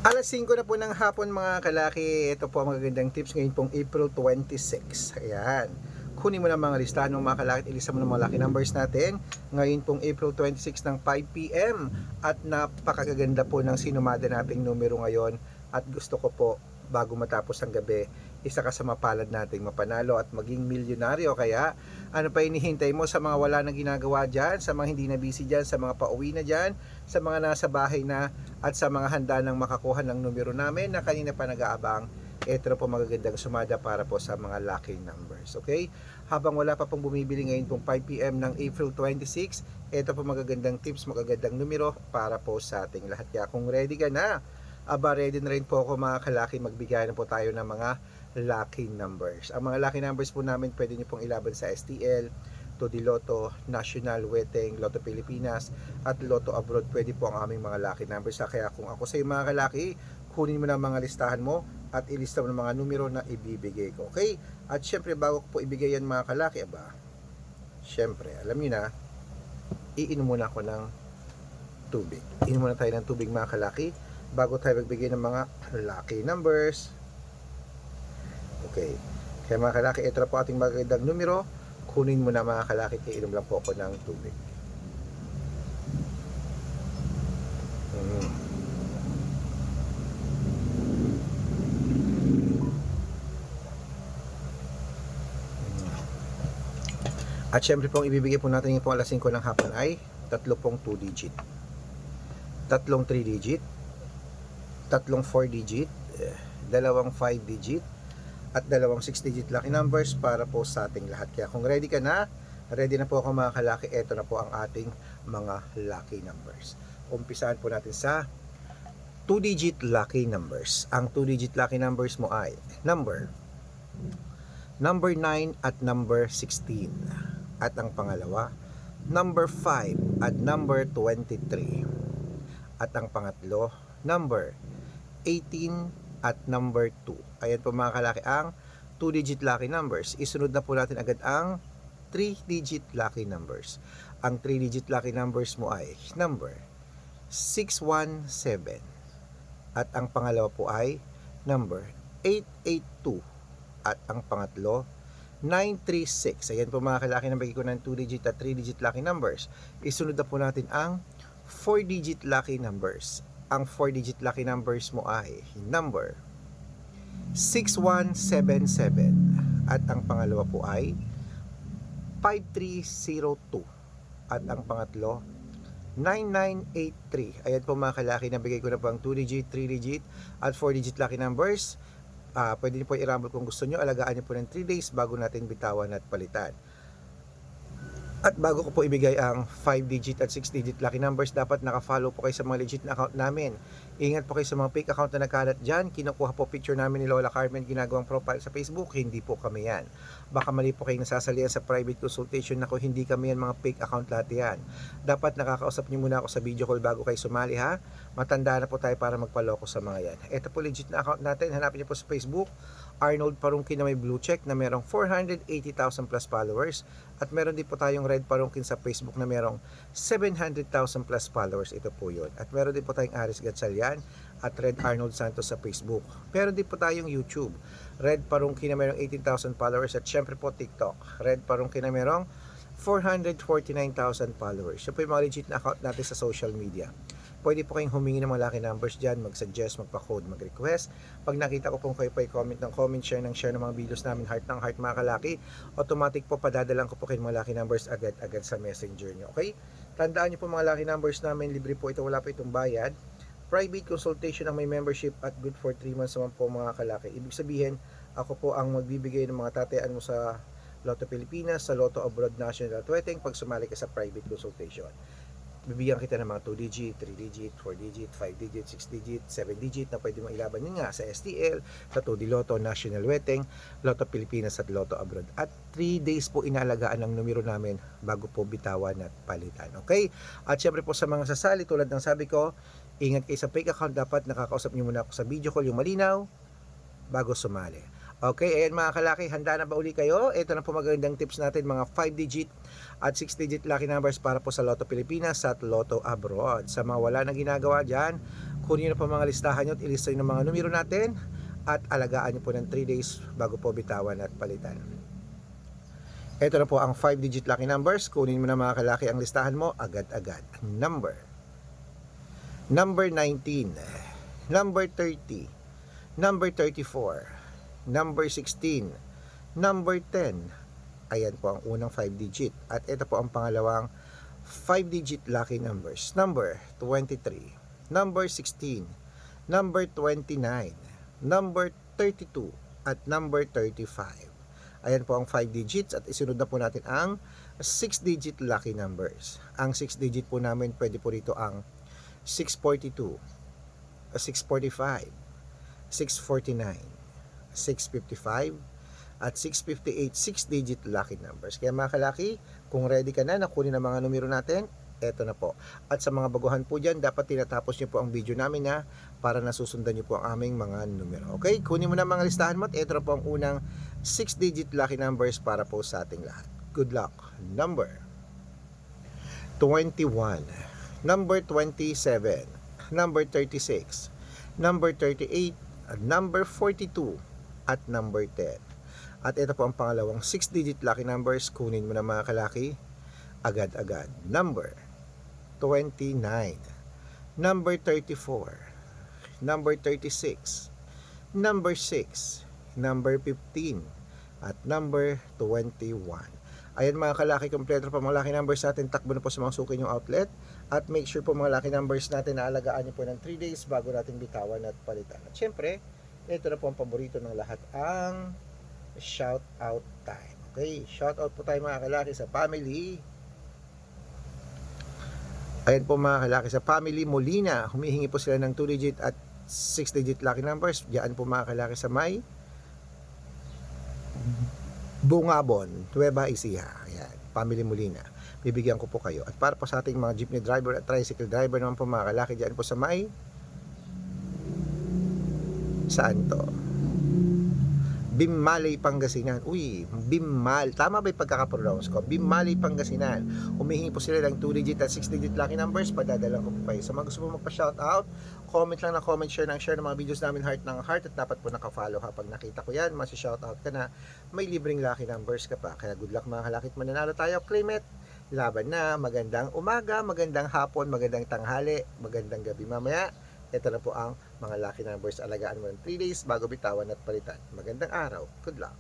Alas 5 na po ng hapon mga kalaki. Ito po ang magagandang tips ngayon pong April 26. Ayan. Kunin mo na mga listahan ng mga kalaki. Ilista mo ng mga lucky numbers natin. Ngayon pong April 26 ng 5 p.m. At napakaganda po ng sinumada nating numero ngayon. At gusto ko po bago matapos ang gabi, isa ka sa mapalad nating mapanalo at maging milyonaryo. Kaya ano pa hinihintay mo sa mga wala nang ginagawa dyan, sa mga hindi na busy dyan, sa mga pauwi na dyan, sa mga nasa bahay na, at sa mga handa ng makakuha ng numero namin na kanina pa nag-aabang. Ito po magagandang sumada para po sa mga lucky numbers. Okay? Habang wala pa pong bumibili ngayon pong 5 p.m. ng April 26, ito po magagandang tips, magagandang numero para po sa ating lahat. Kaya kung ready ka na, ready na rin po ako mga kalaki, magbigay na po tayo ng mga lucky numbers. Ang mga lucky numbers po namin pwede nyo pong ilaban sa STL, Todi Lotto, National Weteng, Lotto Pilipinas at Lotto Abroad. Pwede po ang aming mga lucky numbers. Kaya kung ako sa iyo mga kalaki, kunin mo na mga listahan mo at ilista mo ng mga numero na ibibigay ko. Okay? At syempre bago ko po ibigay yan mga kalaki, syempre alam niyo na, iinom muna ako ng tubig. Iinom muna tayo ng tubig mga kalaki bago tayo magbigay ng mga lucky numbers. Okay. Kaya mga kalaki, ito na po ating magagandang numero. Kunin mo na mga kalaki, kaya inom lang po ako ng tubig. At syempre pong ibibigay po natin yung alas 5 ng hapon ay tatlo pong 2 digit, tatlong 3 digit, tatlong 4 digit, dalawang 5 digit, at dalawang 6 digit lucky numbers para po sa ating lahat. Kaya kung ready ka na, ready na po ako mga kalaki, ito na po ang ating mga lucky numbers. Umpisahan po natin sa 2 digit lucky numbers. Ang 2 digit lucky numbers mo ay number 9 at number 16. At ang pangalawa, number 5 at number 23. At ang pangatlo, number 18 at number 2. Ayan po mga kalaki ang 2 digit lucky numbers. Isunod na po natin agad ang 3 digit lucky numbers. Ang 3 digit lucky numbers mo ay number 617. At ang pangalawa po ay number 882. At ang pangatlo, 936. Ayan po mga kalaki, nabigay ko ng 2 digit at 3 digit lucky numbers. Isunod na po natin ang 4 digit lucky numbers. Ang 4 digit lucky numbers mo ay number 6177. At ang pangalawa po ay 5302. At ang pangatlo, 9983. Ayan po mga kalaki, nabigay ko na po ang 2 digit, 3 digit at 4 digit lucky numbers. Pwede niyo po i-rumble kung gusto niyo. Alagaan niyo po ng 3 days bago natin bitawan at palitan. At bago ko po ibigay ang 5 digit at 6 digit lucky numbers, dapat naka-follow po kayo sa mga legit na account namin. Ingat po kayo sa mga fake account na nagkalat dyan. Kinukuha po picture namin ni Lola Carmen, ginagawang profile sa Facebook. Hindi po kami yan. Baka mali po kayong nasasalihan sa private consultation. Ako, hindi kami yan, mga fake account lahat yan. Dapat nakakausap niyo muna ako sa video call bago kayo sumali, ha. Matanda na po tayo para magpaloko sa mga yan. Ito po legit na account natin. Hanapin niyo po sa Facebook, Arnold Parungkin na may blue check na merong 480,000 plus followers. At meron din po tayong Red Parungkin sa Facebook na merong 700,000 plus followers. Ito po yun. At meron din po tayong Aris Gatchalian at Red Arnold Santos sa Facebook. Meron din po tayong YouTube, Red Parungkin na merong 18,000 followers. At syempre po TikTok, Red Parungkin na merong 449,000 followers. Yan po yung mga legit na account natin sa social media. Pwede po kayong humingi ng mga lucky numbers dyan, mag-suggest, magpa-code, mag-request. Pag nakita ko pong kayo po comment ng comment, share ng mga videos namin, heart ng heart mga kalaki, automatic po padadalan ko po kayo mga lucky numbers agad-agad sa messenger nyo. Okay? Tandaan nyo po mga lucky numbers namin, libre po ito, wala po itong bayad. Private consultation ang may membership at good for 3 months naman po mga kalaki. Ibig sabihin, ako po ang magbibigay ng mga tatayaan mo sa Lotto Pilipinas, sa Lotto Abroad, National Weteng pag sumali ka sa private consultation. Bibigyan kita ng mga 2 digit, 3 digit, 4 digit, 5 digit, 6 digit, 7 digit na pwede mong ilaban yun nga sa STL, sa Todi Lotto, National Weteng, Lotto Pilipinas at Lotto Abroad. At 3 days po inaalagaan ang numero namin bago po bitawan at palitan. Okay? At syempre po sa mga sasali, tulad ng sabi ko, ingat kayo sa fake account, dapat nakakausap niyo muna ako sa video call, yung malinaw, bago sumali. Okay, ayan mga kalaki, handa na ba uli kayo? Ito na po magandang tips natin, mga 5-digit at 6-digit lucky numbers para po sa Lotto Pilipinas at Lotto Abroad. Sa mga wala na ginagawa dyan, kunin na po mga listahan nyo at ilista nyo ng mga numero natin at alagaan nyo po ng 3 days bago po bitawan at palitan. Ito na po ang 5-digit lucky numbers. Kunin mo na mga kalaki ang listahan mo agad-agad. Number 19, number 30, number 34, number 16, number 10. Ayan po ang unang 5-digit. At ito po ang pangalawang 5-digit lucky numbers. Number 23, number 16, number 29, number 32, at number 35. Ayan po ang 5 digits at isunod na po natin ang 6-digit lucky numbers. Ang 6-digit po namin, pwede po rito ang 642, 645, 649, 655 at 658, 6-digit lucky numbers. Kaya mga kalaki, kung ready ka na kunin ang mga numero natin, eto na po. At sa mga baguhan po dyan, dapat tinatapos nyo po ang video namin na para nasusundan nyo po ang aming mga numero. Okay, kunin mo na mga listahan mo at eto na po ang unang 6-digit lucky numbers para po sa ating lahat. Good luck. Number 21, number 27, number 36, number 38, number 42, at number 10. At ito po ang pangalawang 6-digit lucky numbers. Kunin mo na mga kalaki agad-agad. Number 29, number 34, number 36, number 6, number 15, at number 21. Ayan mga kalaki, kompleto pa mga lucky numbers natin. Takbo na po sa mga suki yung outlet. At make sure po mga lucky numbers natin na alagaan nyo po ng 3 days bago natin bitawan at palitan. At syempre, ito na po ang paborito ng lahat, ang shout out time. Okay, shout out po tayo mga kalaki sa family. Ayan po mga kalaki sa family Molina. Humihingi po sila ng 2-digit at 6-digit lucky numbers. Diyan po mga kalaki sa may Bungabon, Nueva Ecija. Ayan, family Molina. Bibigyan ko po kayo. At para po sa ating mga jeepney driver at tricycle driver naman po mga kalaki, diyan po sa may, saan to? Bimmalay, Pangasinan. Uy, Bimmal. Tama ba yung pagkakapronounce ko? Bimmalay, Pangasinan. Humihingi po sila ng 2-digit at 6-digit lucky numbers. Padadala ko po kayo. So, mga gusto po magpa-shoutout, comment lang na comment, share ng mga videos namin, heart ng heart. At dapat po nakafollow ha. Pag nakita ko yan, masi-shoutout ka na. May libreng lucky numbers ka pa. Kaya good luck mga kalakit. Mananalo tayo. Claim it. Laban na. Magandang umaga, magandang hapon, magandang tanghali, magandang gabi. Mamaya, ito na po ang mga lucky numbers. Alagaan mo ng 3 days bago bitawan at palitan. Magandang araw. Good luck.